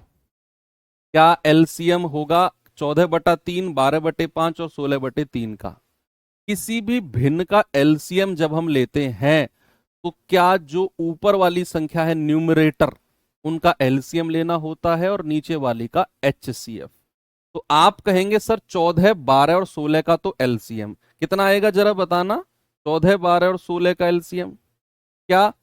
क्या एलसीएम होगा 14/3, 12/5 और 16/3 का? किसी भी भिन्न का एलसीएम जब हम लेते हैं तो क्या जो ऊपर वाली संख्या है न्यूमरेटर, उनका एलसीएम लेना होता है, और नीचे वाली का एचसीएफ। तो आप कहेंगे सर 14, 12 और 16 का तो एलसीएम कितना आएगा, जरा बताना। 14, 12 और 16 का एलसीएम क्या?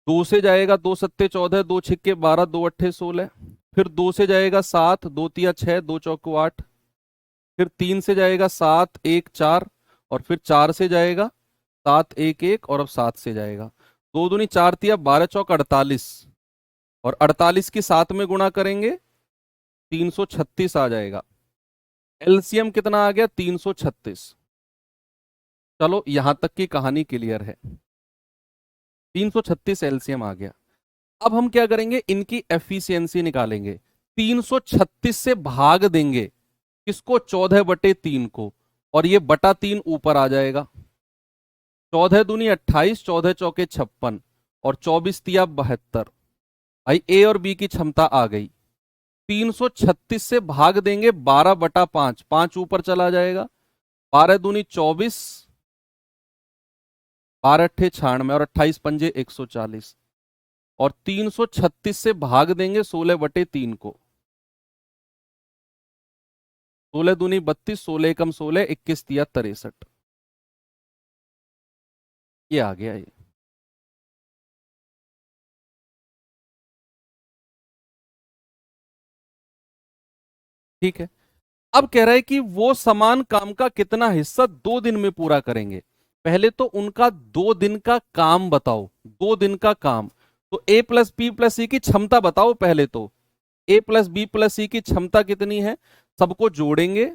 2 से जाएगा 2 सत्ते 14, 2 छिक्के 12, 2 अट्ठे 16। फिर 2 से जाएगा 7, 2 तिया 6, 2 चौको 8। फिर 3 से जाएगा 7, 1 4, और फिर 4 से जाएगा 7, 1 1, और अब 7 से जाएगा 2 दूनी 4 तिया 12 चौक 48, और 48 की 7 में गुणा करेंगे 336 आ जाएगा। एलसीएम कितना आ गया? 336। चलो यहां तक की कहानी क्लियर है, 336 एलसीएम आ गया। अब हम क्या करेंगे? इनकी एफिशिएंसी निकालेंगे। 336 से भाग देंगे किसको? 14/3 को, और ये बटा 3 ऊपर आ जाएगा। 14 दूनी 28, 14 चौके 56, और 24 तिया 72। भाई ए और बी की क्षमता आ गई। 336 से भाग देंगे 12/5, 5 ऊपर चला जाएगा। 12 दूनी 24, 12 अट्ठे 96, और 28 पंजे 140, और 336 से भाग देंगे 16/3 को। 16 दूनी 32, 16 एकम 16, 21 तिया 63। ये आ गया ये। ठीक है, अब कह रहा है कि वो समान काम का कितना हिस्सा 2 दिन में पूरा करेंगे। पहले तो उनका 2 दिन का काम बताओ, 2 दिन का काम। तो ए प्लस बी प्लस सी की क्षमता बताओ पहले तो। ए प्लस बी प्लस सी की क्षमता कितनी है, सबको जोड़ेंगे।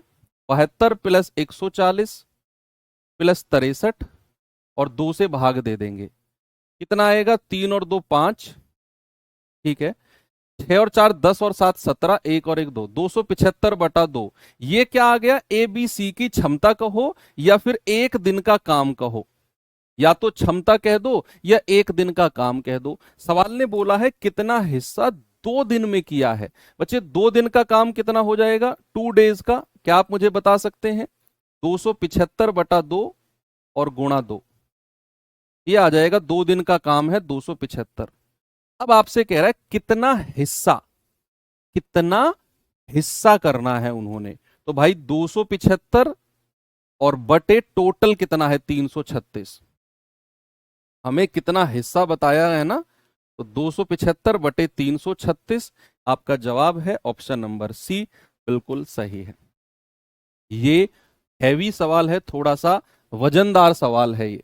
72 प्लस 140 प्लस 63 और 2 से भाग दे देंगे। कितना आएगा, 3 और 2 5, ठीक है। 6 और 4 10 और 7 17, 1 और 1 2, 275/2। ये क्या आ गया, ए बी सी की क्षमता कहो या फिर एक दिन का काम कहो। या तो क्षमता कह दो या एक दिन का काम कह दो। सवाल ने बोला है कितना हिस्सा 2 दिन में किया है। बच्चे 2 दिन का काम कितना हो जाएगा, 2 डेज का, क्या आप मुझे बता सकते हैं? 275/2 और गुणा 2, ये आ जाएगा 2 दिन का काम है 275। अब आपसे कह रहा है कितना हिस्सा, कितना हिस्सा करना है उन्होंने। तो भाई 275 और बटे टोटल कितना है 336, हमें कितना हिस्सा बताया है ना। तो 275/336 आपका जवाब है ऑप्शन नंबर सी, बिल्कुल सही है। ये हैवी सवाल है, थोड़ा सा वजनदार सवाल है, ये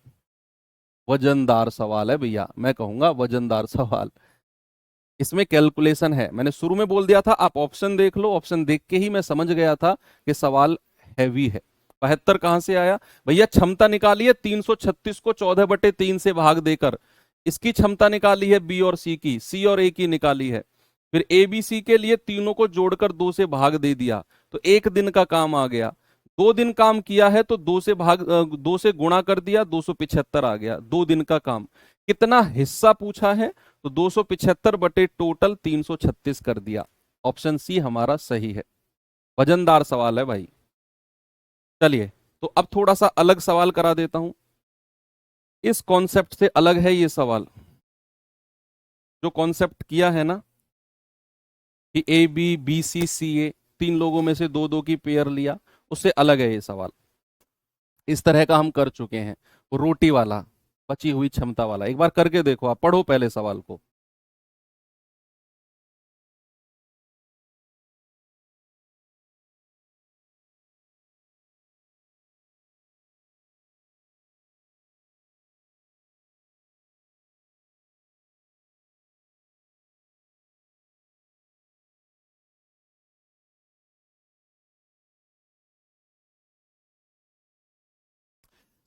वजनदार सवाल है भैया, मैं कहूंगा वजनदार सवाल। इसमें कैलकुलेशन है, मैंने शुरू में बोल दिया था, आप ऑप्शन देख लो, ऑप्शन देख के ही मैं समझ गया था कि सवाल हैवी है। 72 कहां से आया भैया, क्षमता निकाली है 336 को 14/3 से भाग देकर। इसकी क्षमता निकाली है बी और सी की, सी और ए की निकाली है। फिर ए बी सी के लिए तीनों को जोड़कर 2 से भाग दे दिया, तो एक दिन का काम आ गया। 2 दिन काम किया है तो 2 से गुणा कर दिया, 275 आ गया 2 दिन का काम। कितना हिस्सा पूछा है, तो 275 बटे टोटल 336 कर दिया। ऑप्शन सी हमारा सही है। वजनदार सवाल है भाई। चलिए, तो अब थोड़ा सा अलग सवाल करा देता हूं। इस कॉन्सेप्ट से अलग है ये सवाल, जो कॉन्सेप्ट किया है ना कि ए बी बी सी सी ए, 3 लोगों में से 2 2 की पेयर लिया, उससे अलग है ये सवाल। इस तरह का हम कर चुके हैं, वो रोटी वाला, बची हुई क्षमता वाला। एक बार करके देखो, आप पढ़ो पहले सवाल को।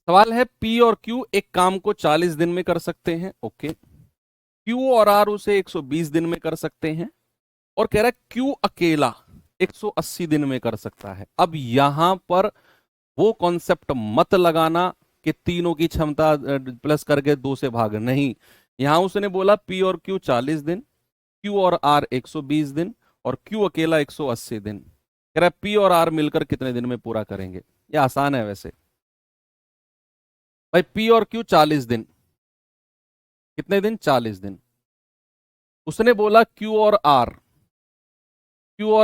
सवाल है पी और क्यू एक काम को 40 दिन में कर सकते हैं, ओके। क्यू और आर उसे 120 दिन में कर सकते हैं, और कह रहा है क्यू अकेला 180 दिन में कर सकता है। अब यहां पर वो कॉन्सेप्ट मत लगाना कि तीनों की क्षमता प्लस करके 2 से भाग, नहीं। यहां उसने बोला पी और क्यू 40 दिन, क्यू और आर 120 दिन, और क्यू अकेला 180 दिन। कह रहा है पी और आर मिलकर कितने दिन में पूरा करेंगे। ये आसान है वैसे भाई, पी और क्यू 40 दिन, कितने दिन, 40 दिन। उसने बोला क्यू और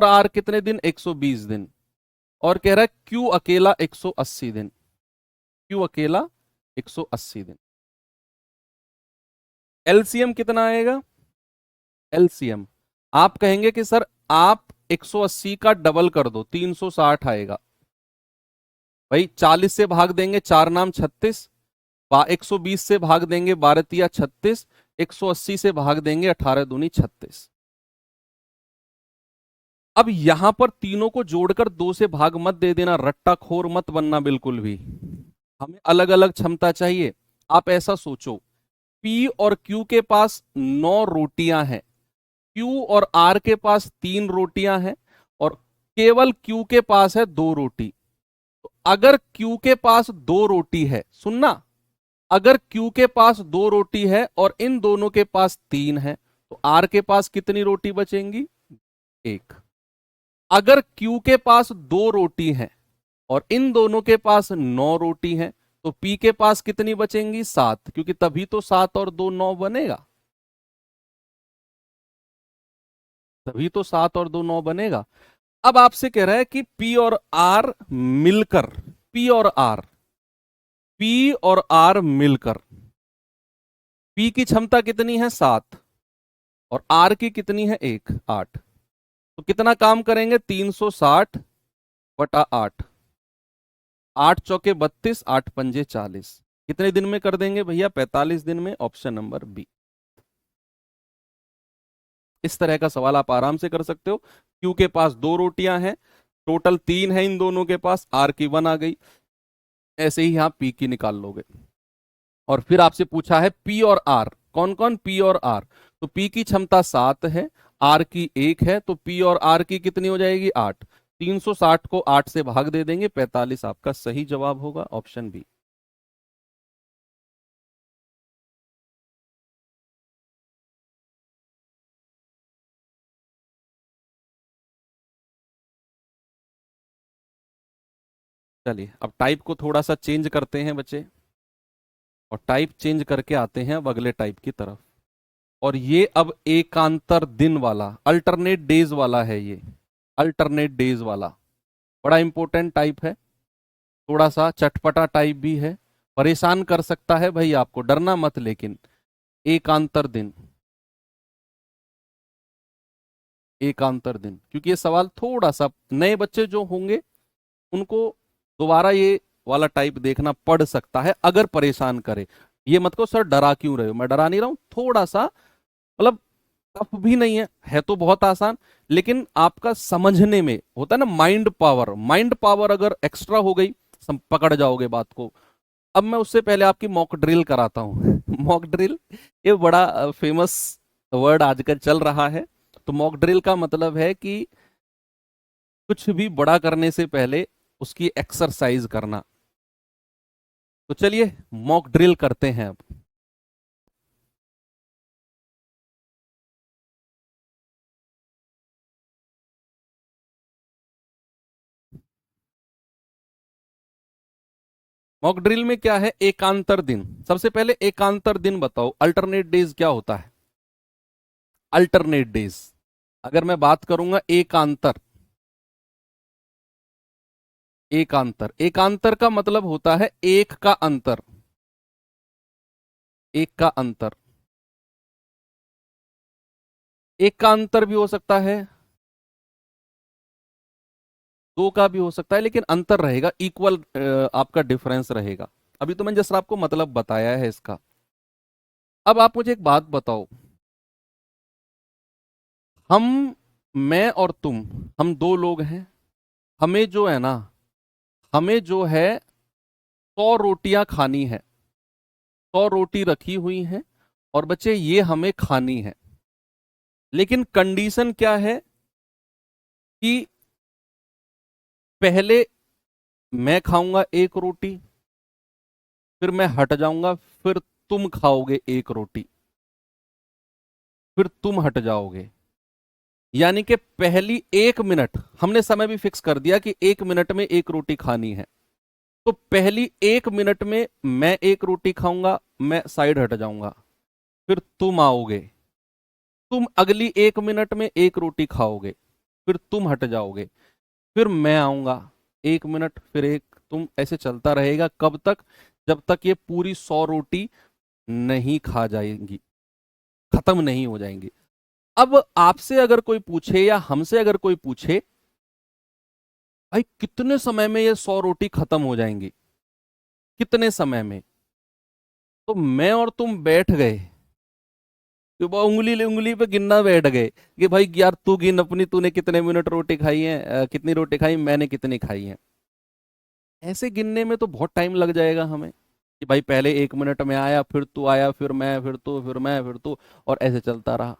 आर कितने दिन, 120 दिन। और कह रहा है क्यू अकेला 180 दिन, क्यू अकेला 180 दिन। एलसीएम कितना आएगा, एलसीएम आप कहेंगे कि सर आप 180 का डबल कर दो, 360 आएगा। भाई 40 से भाग देंगे 4 नाम 36, 120 से भाग देंगे 12 36, 180 से भाग देंगे 18 दूनी 36। अब यहां पर तीनों को जोड़कर 2 से भाग मत दे देना, रट्टाखोर मत बनना बिल्कुल भी। हमें अलग अलग क्षमता चाहिए। आप ऐसा सोचो, पी और क्यू के पास 9 रोटियां हैं, क्यू और आर के पास 3 रोटियां हैं, और केवल क्यू के पास है 2 रोटी। तो अगर क्यू के पास 2 रोटी है, सुनना, अगर क्यू के पास 2 रोटी है और इन दोनों के पास 3 है, तो आर के पास कितनी रोटी बचेंगी, 1। अगर क्यू के पास 2 रोटी है और इन दोनों के पास 9 रोटी है, तो पी के पास कितनी बचेंगी, 7, क्योंकि तभी तो 7 और 2 9 बनेगा, तभी तो 7 और 2 9 बनेगा। अब आपसे कह रहा है कि पी और आर मिलकर, पी और आर, पी और आर मिलकर, पी की क्षमता कितनी है, 7, और आर की कितनी है, 1, 8। तो कितना काम करेंगे, 360 बटा 8, 8 चौके 32, 8 पंजे 40। कितने दिन में कर देंगे भैया? 45 दिन में, ऑप्शन नंबर बी। इस तरह का सवाल आप आराम से कर सकते हो। क्यू के पास 2 रोटियां हैं, टोटल 3 है इन दोनों के पास, आर की 1 आ गई, ऐसे ही आप पी की निकाल लोगे। और फिर आपसे पूछा है पी और आर, कौन कौन? पी और आर। तो पी की क्षमता 7 है, आर की 1 है, तो पी और आर की कितनी हो जाएगी? 8। 360 को 8 से भाग दे देंगे, 45 आपका सही जवाब होगा, ऑप्शन बी। चलिए अब टाइप को थोड़ा सा चेंज करते हैं बच्चे, और टाइप चेंज करके आते हैं अब अगले टाइप की तरफ। और ये अब एकांतर दिन वाला, अल्टरनेट डेज वाला है ये, अल्टरनेट डेज वाला बड़ा इंपॉर्टेंट टाइप है, थोड़ा सा चटपटा टाइप भी है, परेशान कर सकता है भाई आपको, डरना मत लेकिन। एकांतर दिन, एकांतर दिन, क्योंकि ये सवाल थोड़ा सा नए बच्चे जो होंगे उनको दोबारा ये वाला टाइप देखना पड़ सकता है अगर परेशान करे। ये मत को सर डरा क्यों रहे हो, मैं डरा नहीं रहा हूं, थोड़ा सा मतलब टफ भी नहीं है तो बहुत आसान, लेकिन आपका समझने में होता है ना माइंड पावर, माइंड पावर अगर एक्स्ट्रा हो गई पकड़ जाओगे बात को। अब मैं उससे पहले आपकी मॉक ड्रिल कराता हूँ मॉक ड्रिल, ये बड़ा फेमस वर्ड आजकल चल रहा है। तो मॉक ड्रिल का मतलब है कि कुछ भी बड़ा करने से पहले उसकी एक्सरसाइज करना। तो चलिए मॉक ड्रिल करते हैं अब। मॉक ड्रिल में क्या है? एकांतर दिन। सबसे पहले एकांतर दिन बताओ, अल्टरनेट डेज क्या होता है? अल्टरनेट डेज, अगर मैं बात करूंगा एकांतर, एकांतर, एकांतर का मतलब होता है एक का अंतर, एक का अंतर। एक का अंतर भी हो सकता है, 2 का भी हो सकता है, लेकिन अंतर रहेगा, इक्वल आपका डिफरेंस रहेगा। अभी तो मैंने जस्ट आपको मतलब बताया है इसका। अब आप मुझे एक बात बताओ, हम, मैं और तुम, हम 2 लोग हैं, हमें जो है ना, हमें जो है 100 रोटियां खानी है, 100 रोटी रखी हुई हैं, और बच्चे ये हमें खानी है, लेकिन कंडीशन क्या है कि पहले मैं खाऊंगा 1 रोटी, फिर मैं हट जाऊंगा, फिर तुम खाओगे 1 रोटी, फिर तुम हट जाओगे। यानी कि पहली 1 मिनट, हमने समय भी फिक्स कर दिया कि 1 मिनट में 1 रोटी खानी है। तो पहली 1 मिनट में मैं 1 रोटी खाऊंगा, मैं साइड हट जाऊंगा, फिर तुम आओगे, तुम अगली 1 मिनट में 1 रोटी खाओगे, फिर तुम हट जाओगे, फिर मैं आऊंगा 1 मिनट, फिर एक तुम, ऐसे चलता रहेगा। कब तक? जब तक ये पूरी 100 रोटी नहीं खा जाएंगी, खत्म नहीं हो जाएंगी। अब आपसे अगर कोई पूछे या हमसे अगर कोई पूछे भाई कितने समय में ये 100 रोटी खत्म हो जाएंगी, कितने समय में, तो मैं और तुम बैठ गए, कि वो उंगली ले उंगली पे गिनना बैठ गए कि भाई यार तू गिन अपनी, तूने कितने मिनट रोटी खाई है, कितनी रोटी खाई, मैंने कितनी खाई है। ऐसे गिनने में तो बहुत टाइम लग जाएगा हमें, कि भाई पहले 1 मिनट में आया, फिर तू आया, फिर मैं, फिर तू, फिर मैं, फिर तू, और ऐसे चलता रहा।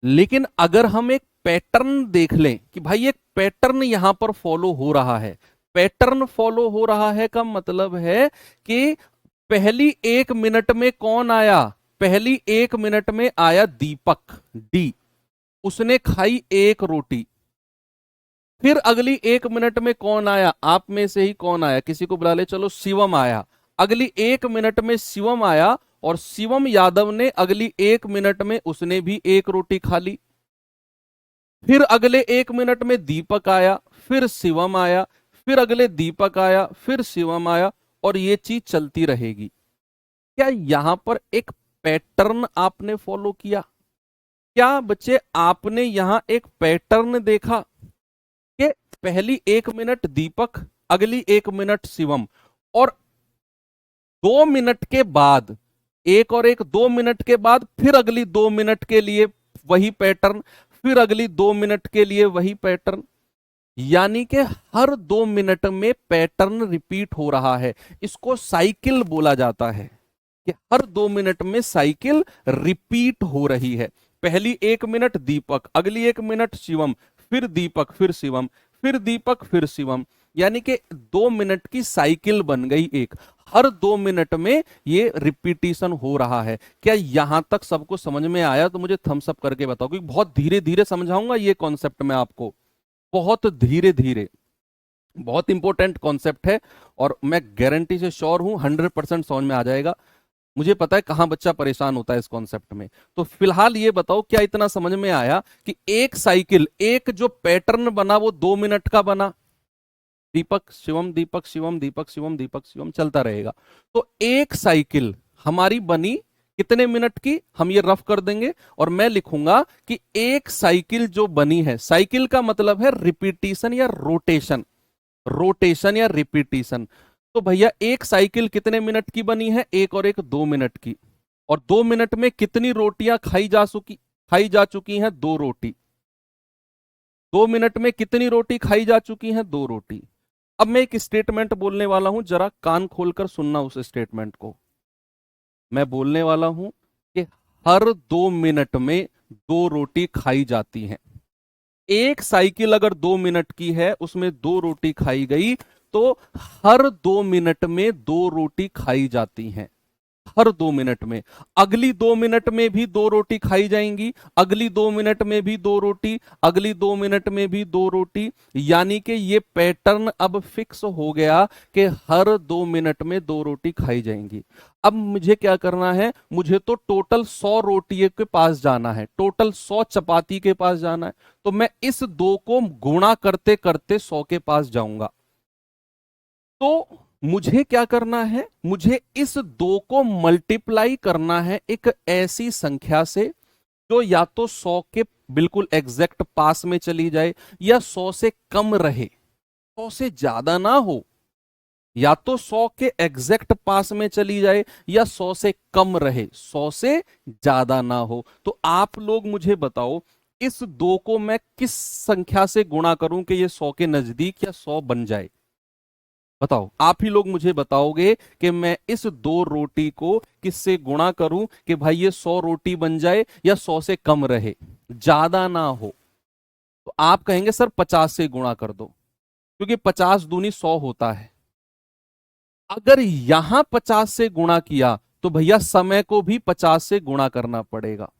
लेकिन अगर हम एक पैटर्न देख लें कि भाई एक पैटर्न यहां पर फॉलो हो रहा है, पैटर्न फॉलो हो रहा है का मतलब है कि पहली 1 मिनट में कौन आया? पहली 1 मिनट में आया दीपक, डी, उसने खाई 1 रोटी। फिर अगली 1 मिनट में कौन आया? आप में से ही कौन आया, किसी को बुला ले, चलो शिवम आया। अगली 1 मिनट में शिवम आया, और शिवम यादव ने अगली 1 मिनट में उसने भी 1 रोटी खा ली। फिर अगले 1 मिनट में दीपक आया, फिर शिवम आया, फिर अगले दीपक आया, फिर शिवम आया, और ये चीज चलती रहेगी। क्या यहां पर एक पैटर्न आपने फॉलो किया? क्या बच्चे आपने यहां एक पैटर्न देखा? पहली 1 मिनट दीपक, अगली 1 मिनट शिवम, और 2 मिनट के बाद, एक और एक 2 मिनट के बाद फिर अगली 2 मिनट के लिए वही पैटर्न, फिर अगली 2 मिनट के लिए वही पैटर्न। यानी कि हर 2 मिनट में पैटर्न रिपीट हो रहा है। इसको साइकिल बोला जाता है कि हर 2 मिनट में साइकिल रिपीट हो रही है। पहली 1 मिनट दीपक, अगली 1 मिनट शिवम, फिर दीपक, फिर शिवम, फिर दीपक, फिर शिवम। यानी कि 2 मिनट की साइकिल बन गई एक। हर 2 मिनट में ये रिपीटिशन हो रहा है। क्या यहां तक सबको समझ में आया? तो मुझे थम्स अप करके बताओ, क्योंकि बहुत धीरे धीरे समझाऊंगा ये कॉन्सेप्ट मैं आपको, बहुत धीरे धीरे। बहुत इंपॉर्टेंट कॉन्सेप्ट है और मैं गारंटी से श्योर हूं 100% समझ में आ जाएगा। मुझे पता है कहां बच्चा परेशान होता है इस कॉन्सेप्ट में। तो फिलहाल ये बताओ, क्या इतना समझ में आया कि एक साइकिल, एक जो पैटर्न बना वो 2 मिनट का बना, दीपक शिवम, दीपक शिवम, दीपक शिवम, दीपक शिवम चलता रहेगा। तो एक साइकिल हमारी बनी कितने मिनट की, हम ये रफ कर देंगे और मैं लिखूंगा कि एक साइकिल जो बनी है, साइकिल का मतलब है रिपीटिशन या रोटेशन, रोटेशन या रिपीटिशन। तो भैया एक साइकिल कितने मिनट की बनी है? एक और एक 2 मिनट की। और 2 मिनट में कितनी रोटियां खाई जा चुकी हैं? 2 रोटी। 2 मिनट में कितनी रोटी खाई जा चुकी हैं? 2 रोटी। अब मैं एक स्टेटमेंट बोलने वाला हूं, जरा कान खोलकर सुनना उस स्टेटमेंट को। मैं बोलने वाला हूं कि हर 2 मिनट में 2 रोटी खाई जाती हैं। एक साइकिल अगर 2 मिनट की है, उसमें 2 रोटी खाई गई, तो हर 2 मिनट में 2 रोटी खाई जाती हैं। हर 2 मिनट में। अगली 2 मिनट में भी 2 रोटी खाई जाएंगी, अगली 2 मिनट में भी 2 रोटी, अगली 2 मिनट में भी 2 रोटी। यानी कि ये पैटर्न अब फिक्स हो गया कि हर 2 मिनट में 2 रोटी खाई जाएंगी। अब मुझे क्या करना है? मुझे तो टोटल 100 रोटी के पास जाना है, टोटल 100 चपाती के पास जाना है। तो मैं इस 2 को गुणा करते करते 100 के पास जाऊंगा। तो मुझे क्या करना है? मुझे इस 2 को मल्टीप्लाई करना है एक ऐसी संख्या से जो या तो 100 के बिल्कुल एग्जैक्ट पास में चली जाए या 100 से कम रहे, 100 से ज्यादा ना हो। या तो 100 के एग्जैक्ट पास में चली जाए या 100 से कम रहे, 100 से ज्यादा ना हो। तो आप लोग मुझे बताओ, इस 2 को मैं किस संख्या से गुणा करूं कि ये 100 के नजदीक या 100 बन जाए? बताओ, आप ही लोग मुझे बताओगे कि मैं इस 2 रोटी को किससे गुणा करूं कि भाई ये 100 रोटी बन जाए या 100 से कम रहे, ज्यादा ना हो। तो आप कहेंगे सर 50 से गुणा कर दो, क्योंकि 50 दूनी 100 होता है। अगर यहां 50 से गुणा किया तो भैया समय को भी 50 से गुणा करना पड़ेगा,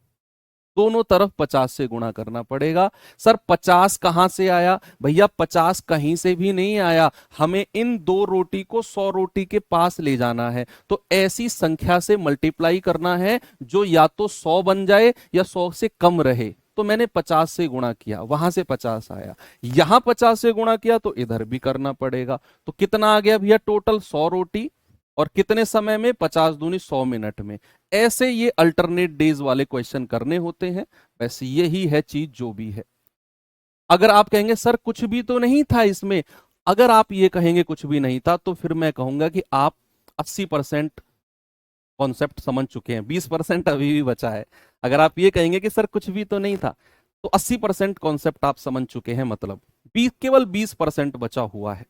दोनों तरफ 50 से गुणा करना पड़ेगा। सर 50 कहां से आया? भैया 50 कहीं से भी नहीं आया, हमें इन 2 रोटी को 100 रोटी के पास ले जाना है। तो ऐसी संख्या से मल्टीप्लाई करना है जो या तो 100 बन जाए या 100 से कम रहे। तो मैंने 50 से गुणा किया, वहां से 50 आया, यहां 50 से गुणा किया तो इधर भी करना पड़ेगा। तो कितना आ गया भैया? टोटल 100 रोटी, और कितने समय में? 50 दूनी 100 मिनट में। ऐसे ये अल्टरनेट डेज वाले क्वेश्चन करने होते हैं। वैसे यही है चीज जो भी है। अगर आप कहेंगे सर कुछ भी तो नहीं था इसमें, अगर आप ये कहेंगे कुछ भी नहीं था, तो फिर मैं कहूंगा कि आप 80% कॉन्सेप्ट समझ चुके हैं, 20% अभी भी बचा है। अगर आप ये कहेंगे कि सर कुछ भी तो नहीं था, तो 80% कॉन्सेप्ट आप समझ चुके हैं, मतलब केवल 20% बचा हुआ है,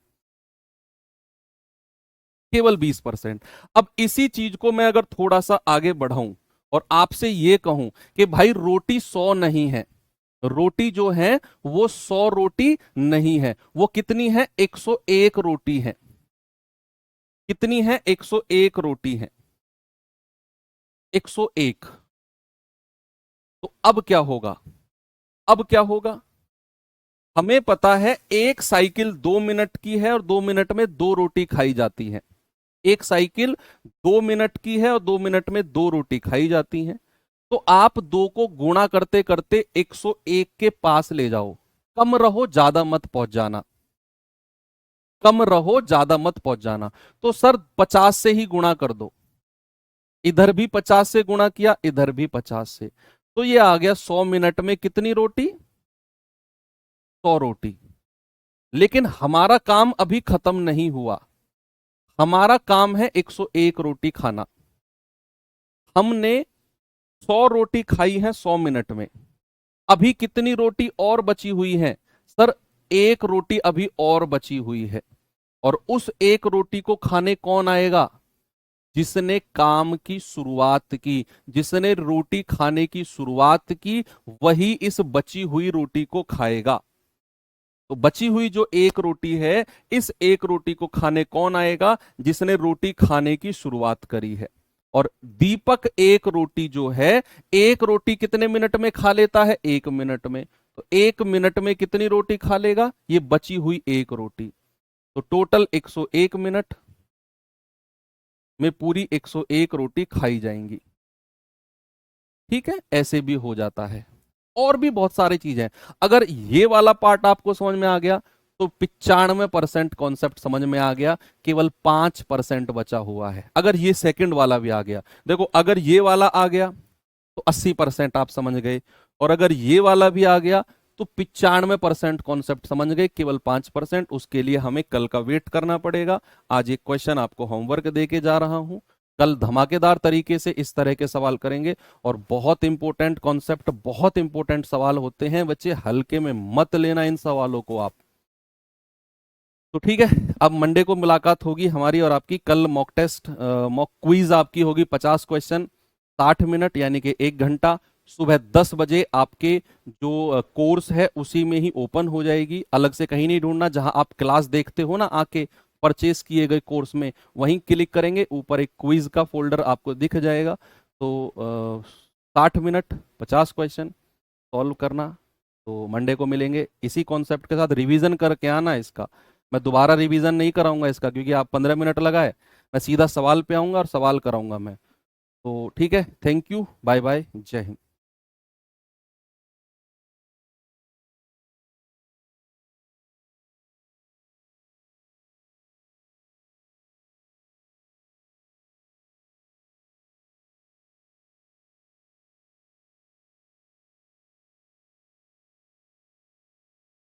केवल 20%। अब इसी चीज को मैं अगर थोड़ा सा आगे बढ़ाऊं और आपसे ये कहूं कि भाई रोटी 100 नहीं है, रोटी जो है वो 100 रोटी नहीं है, वो कितनी है? 101 रोटी है। कितनी है? 101 रोटी है, 101। तो अब क्या होगा? अब क्या होगा? हमें पता है एक साइकिल 2 मिनट की है और 2 मिनट में 2 रोटी खाई जाती है। एक साइकिल 2 मिनट की है और 2 मिनट में 2 रोटी खाई जाती हैं। तो आप 2 को गुणा करते करते 101 के पास ले जाओ। कम रहो, ज्यादा मत पहुंच जाना, कम रहो, ज्यादा मत पहुंच जाना। तो सर 50 से ही गुणा कर दो, इधर भी 50 से गुणा किया, इधर भी 50 से। तो ये आ गया 100 मिनट में कितनी रोटी? 100 रोटी। लेकिन हमारा काम अभी खत्म नहीं हुआ। हमारा काम है 101 रोटी खाना। हमने 100 रोटी खाई है 100 मिनट में। अभी कितनी रोटी और बची हुई है? सर, एक रोटी अभी और बची हुई है। और उस एक रोटी को खाने कौन आएगा? जिसने काम की शुरुआत की, जिसने रोटी खाने की शुरुआत की, वही इस बची हुई रोटी को खाएगा। तो बची हुई जो एक रोटी है, इस एक रोटी को खाने कौन आएगा? जिसने रोटी खाने की शुरुआत करी है। और दीपक एक रोटी जो है, एक रोटी कितने मिनट में खा लेता है? 1 मिनट में। तो 1 मिनट में कितनी रोटी खा लेगा? ये बची हुई एक रोटी। तो टोटल 101 मिनट में पूरी 101 रोटी खाई जाएंगी। ठीक है, ऐसे भी हो जाता है। और भी बहुत सारी चीजें हैं। अगर ये वाला पार्ट आपको समझ में आ गया तो 95% कॉन्सेप्ट समझ में आ गया, केवल 5% बचा हुआ है। अगर ये सेकंड वाला भी आ गया, देखो अगर ये वाला आ गया तो 80% आप समझ गए, और अगर ये वाला भी आ गया तो 95% कॉन्सेप्ट समझ गए, केवल 5%। उसके लिए हमें कल का वेट करना पड़ेगा। आज एक क्वेश्चन आपको होमवर्क दे के जा रहा हूं, कल धमाकेदार तरीके से इस तरह के सवाल करेंगे। और बहुत इंपॉर्टेंट कॉन्सेप्ट, बहुत इंपॉर्टेंट सवाल होते हैं बच्चे, हल्के में मत लेना इन सवालों को आप। तो ठीक है, अब मंडे को मुलाकात होगी हमारी और आपकी। कल मॉक टेस्ट, मॉक क्विज आपकी होगी, 50 क्वेश्चन, 60 मिनट यानी कि 1 घंटा। सुबह 10 बजे आपके जो कोर्स है उसी में ही ओपन हो जाएगी, अलग से कहीं नहीं ढूंढना। जहां आप क्लास देखते हो ना आके, परचेस किए गए कोर्स में, वहीं क्लिक करेंगे, ऊपर एक क्विज का फोल्डर आपको दिख जाएगा। तो 60 मिनट, 50 क्वेश्चन सॉल्व करना। तो मंडे को मिलेंगे इसी कॉन्सेप्ट के साथ। रिवीजन करके आना इसका। मैं दोबारा रिवीजन नहीं कराऊंगा इसका, क्योंकि आप 15 मिनट लगाए। मैं सीधा सवाल पे आऊंगा और सवाल कराऊंगा मैं। तो ठीक है, थैंक यू, बाय बाय, जय हिंद।